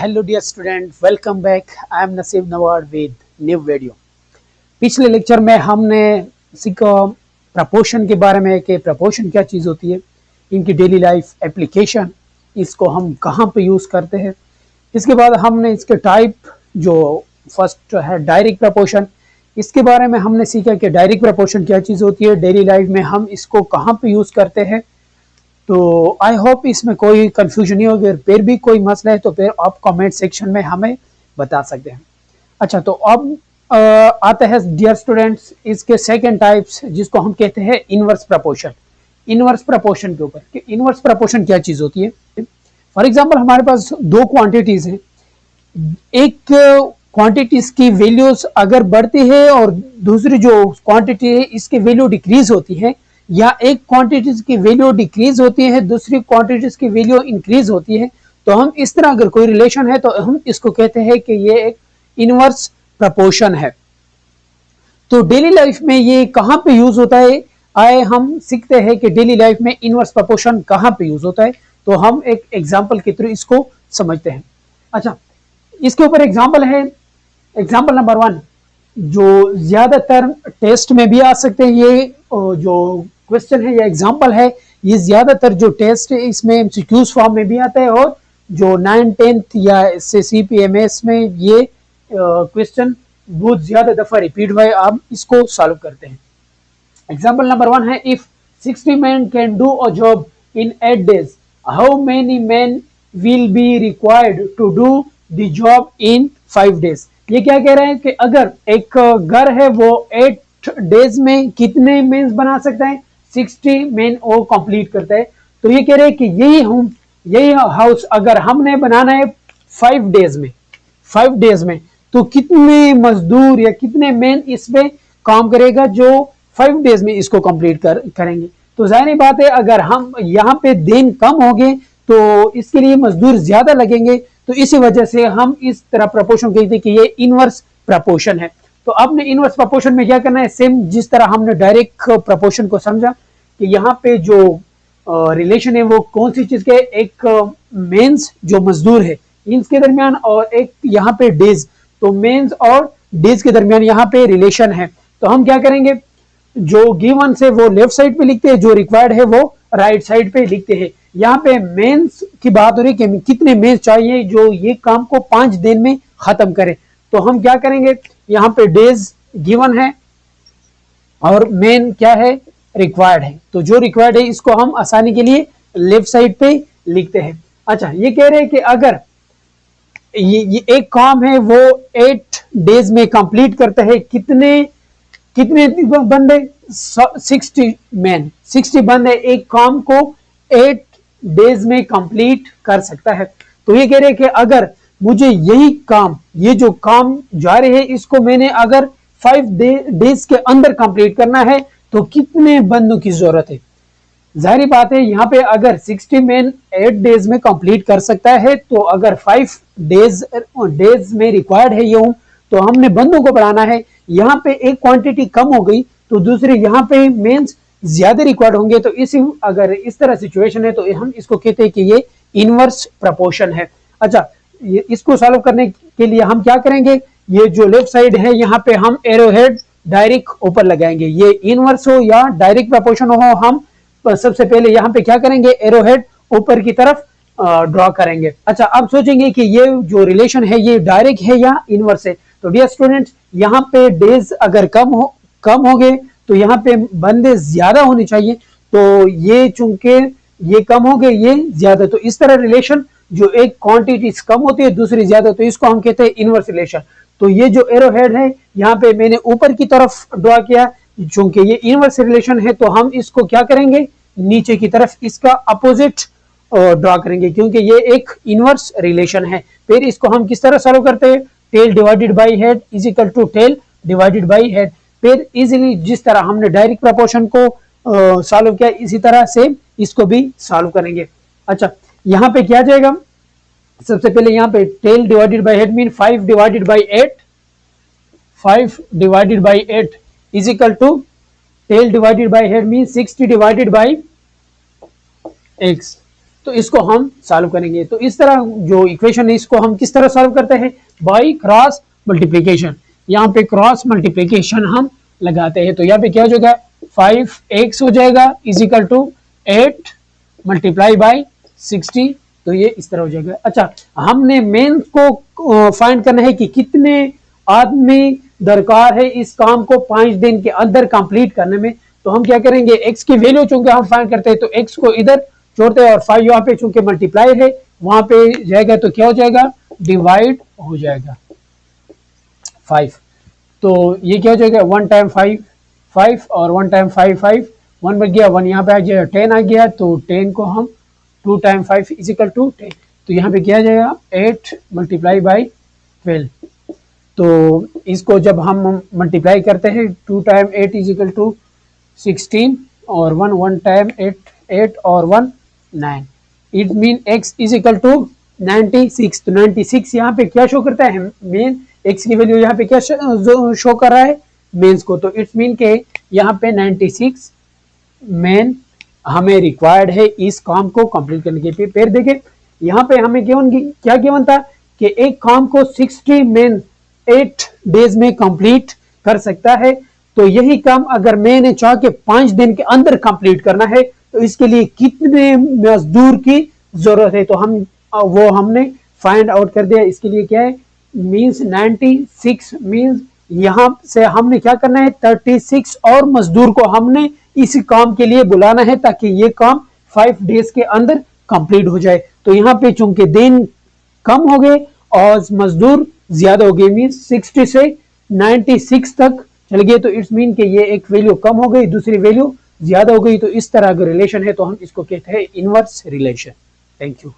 Hello dear student, welcome back. I am Naseeb Nawad with new video. पिछले lecture में हमने सीखा प्रपोर्शन के बारे में कि प्रपोर्शन क्या चीज़ होती है, इनकी डेली लाइफ एप्लीकेशन, इसको हम कहाँ पे यूज़ करते हैं। इसके बाद हमने इसके टाइप, जो फर्स्ट है डायरेक्ट प्रपोर्शन, इसके बारे में हमने सीखा कि डायरेक्ट प्रपोर्शन क्या चीज़ होती है, डेली लाइफ में हम इसको कहाँ पे यूज़ करते हैं। तो आई होप इसमें कोई कंफ्यूजन नहीं होगी, फिर भी कोई मसला है तो फिर आप कमेंट सेक्शन में हमें बता सकते हैं। अच्छा, तो अब आते हैं डियर स्टूडेंट्स इसके सेकंड टाइप्स, जिसको हम कहते हैं इनवर्स प्रपोर्शन। इनवर्स प्रपोर्शन के ऊपर कि इनवर्स प्रपोर्शन क्या चीज़ होती है। फॉर एग्जांपल, हमारे पास दो क्वांटिटीज़ हैं। एक क्वांटिटीज की वैल्यूज अगर बढ़ती है और दूसरी जो क्वांटिटी है इसकी वैल्यू डिक्रीज होती है, या एक क्वांटिटीज की वैल्यू डिक्रीज होती है, दूसरी क्वांटिटीज की वैल्यू इंक्रीज होती है, तो हम इस तरह अगर कोई रिलेशन है तो हम इसको कहते हैं कि ये एक इनवर्स प्रपोर्शन है। तो डेली लाइफ में ये कहाँ पे यूज होता है, आए हम सीखते हैं कि डेली लाइफ में इनवर्स प्रपोर्शन कहाँ पे यूज होता है। तो हम एक एग्जाम्पल के थ्रू इसको समझते हैं। अच्छा, इसके ऊपर एग्जाम्पल है, एग्जाम्पल नंबर 1, जो ज्यादातर टेस्ट में भी आ सकते हैं। ये जो क्वेश्चन है या एग्जाम्पल है, ये ज्यादातर जो टेस्ट है इसमें एमसीक्यूज फॉर्म में भी आता है, और जो 9th 10th या CPMS में ये क्वेश्चन बहुत ज्यादा दफा रिपीट हुआ है। आप इसको सॉल्व करते हैं। एग्जाम्पल नंबर 1 है, if 60 men can do a job in 8 days, how many men will be required to do the job in 5 days? ये क्या कह रहे हैं कि अगर एक घर है वो 8 डेज में कितने मेंस बना सकता है, 60 मेन वो कंप्लीट करता है। तो ये कह रहे हैं कि यही हाउस अगर हमने बनाना है 5 डेज में तो कितने मजदूर या कितने मेन इसमें काम करेगा जो 5 डेज में इसको कंप्लीट करेंगे। तो जाहिर बात है, अगर हम यहाँ पे दिन कम हो गए तो इसके लिए मजदूर ज्यादा लगेंगे। तो इसी वजह से हम इस तरह प्रपोर्शन कहते हैं कि ये इनवर्स प्रपोर्शन है। तो आपने इनवर्स प्रपोर्शन में क्या करना है, सेम जिस तरह हमने डायरेक्ट प्रपोर्शन को समझा कि यहाँ पे जो रिलेशन है वो कौन सी चीज के, एक मेंस जो मजदूर है इनके दरमियान, और एक यहाँ पे डेज, तो मेंस और डेज के दरमियान यहाँ पे रिलेशन है। तो हम क्या करेंगे, जो गिवन से वो लेफ्ट साइड पे लिखते हैं, जो रिक्वायर्ड है वो राइट साइड पे लिखते हैं। यहाँ पे मेंस की बात हो रही है कि कितने मेंस चाहिए जो ये काम को 5 दिन में खत्म करें। तो हम क्या करेंगे, यहाँ पे डेज गिवन है और मेन क्या है, रिक्वायर्ड है। तो जो रिक्वायर्ड है इसको हम आसानी के लिए लेफ्ट साइड पे लिखते हैं। अच्छा, ये कह रहे हैं कि अगर ये एक काम है वो 8 डेज में कंप्लीट करता है, कितने बंदे, 60 बंदे एक काम को 8 डेज में कंप्लीट कर सकता है। तो ये कह रहे हैं कि अगर मुझे यही काम, ये जो काम जारी है इसको मैंने अगर 5 डेज के अंदर कंप्लीट करना है तो कितने बंदों की जरूरत है। जाहिर बात है, यहाँ पे अगर 60 मैन 8 डेज में कंप्लीट कर सकता है, तो अगर 5 डेज में रिक्वायर्ड है ये, तो हमने बंदों को बढ़ाना है। यहाँ पे एक क्वांटिटी कम हो गई तो दूसरी यहाँ पे मेंस ज्यादा रिक्वायर्ड होंगे। तो अगर इस तरह सिचुएशन है तो हम इसको कहते हैं कि ये इनवर्स प्रपोर्शन है। अच्छा, इसको सॉल्व करने के लिए हम क्या करेंगे, ये जो लेफ्ट साइड है यहाँ पे हम एरो हेड डायरेक्ट ऊपर लगाएंगे। ये इनवर्स हो या डायरेक्ट प्रपोर्शन हो, हम सबसे पहले यहाँ पे क्या करेंगे, एरो हेड ऊपर की तरफ ड्रॉ करेंगे। अच्छा, अब सोचेंगे कि ये जो रिलेशन है ये डायरेक्ट है या इनवर्स है। तो डियर स्टूडेंट्स, यहाँ पे डेज अगर कम हो गए तो यहाँ पे बंदे ज्यादा होने चाहिए। तो ये चूंकि ये कम हो गए, ये ज्यादा, तो इस तरह रिलेशन जो एक क्वांटिटी कम होती है दूसरी ज्यादा, तो इसको हम कहते हैं इनवर्स रिलेशन। तो ये जो एरो हेड है यहाँ पे मैंने ऊपर की तरफ ड्रॉ किया, चूंकि ये इनवर्स रिलेशन है तो हम इसको क्या करेंगे, नीचे की तरफ इसका अपोजिट ड्रॉ करेंगे, क्योंकि ये एक इनवर्स रिलेशन है। फिर इसको हम किस तरह सॉल्व करते हैं, tail divided by head is equal to tail divided by head. फिर इजीली जिस तरह हमने डायरेक्ट प्रपोर्शन को सॉल्व किया इसी तरह से इसको भी सॉल्व करेंगे। अच्छा, यहाँ पे क्या जाएगा, सबसे पहले यहाँ पे tail divided by head mean 5 divided by 8, 5 divided by 8 is equal to tail divided by head mean 60 divided by x। तो इसको हम सॉल्व करेंगे। तो इस तरह जो इक्वेशन है इसको हम किस तरह सॉल्व करते हैं, बाई क्रॉस मल्टीप्लीकेशन। यहाँ पे क्रॉस मल्टीप्लीकेशन हम लगाते हैं। तो यहाँ पे क्या हो जाएगा, 5x हो जाएगा is equal to 8 multiply by 60। तो ये इस तरह हो जाएगा। अच्छा, हमने मेन को फाइंड करना है कि कितने आदमी दरकार है इस काम को 5 दिन के अंदर कंप्लीट करने में। तो हम क्या करेंगे, x की वैल्यू चूंकि हम फाइंड करते हैं तो x को इधर जोड़ते हैं और 5 यहाँ पे चूंकि मल्टीप्लाई है वहां पे जाएगा तो क्या हो जाएगा, डिवाइड हो जाएगा 5। तो ये क्या हो जाएगा, 1 टाइम 5 5 और 1 टाइम 5 5, 1 बच गया, 1 यहाँ पे आ गया, 10 आ गया। तो 10 को हम 2 टाइम 5 इज इक्वल टू 10। तो यहाँ पे क्या आ जाएगा, 8 मल्टीप्लाई बाई 12। तो इसको जब हम मल्टीप्लाई करते हैं 2 टाइम 8 इज इक्वल टू 16 और 1 टाइम 8 और 1 9। It mean x is equal to 96। तो 96 यहाँ पे क्या शो करता है, मेन x की वैल्यू यहाँ पे क्या शो कर रहा है, मेंस को। तो इट्स मीन के यहाँ पे 96 मेन हमें रिक्वायर्ड है इस काम को कंप्लीट करने के लिए। फिर देखिए यहाँ पे हमें क्या गिवन था कि एक काम को 60 मेन 8 डेज में कंप्लीट कर सकता है। तो यही काम अगर मैंने चाह के 5 दिन के अंदर कंप्लीट करना है तो इसके लिए कितने मजदूर की जरूरत है, तो वो हमने फाइंड आउट कर दिया। इसके लिए क्या है, मींस 96 मींस यहाँ से हमने क्या करना है, 36 और मजदूर को हमने इस काम के लिए बुलाना है ताकि ये काम 5 डेज के अंदर कंप्लीट हो जाए। तो यहाँ पे चूंकि दिन कम हो गए और मजदूर ज्यादा हो गए, मींस 60 से 96 तक चल गए। तो इट्स मीन कि ये एक वैल्यू कम हो गई, दूसरी वैल्यू ज्यादा हो गई। तो इस तरह का रिलेशन है तो हम इसको कहते हैं इनवर्स रिलेशन। Thank you.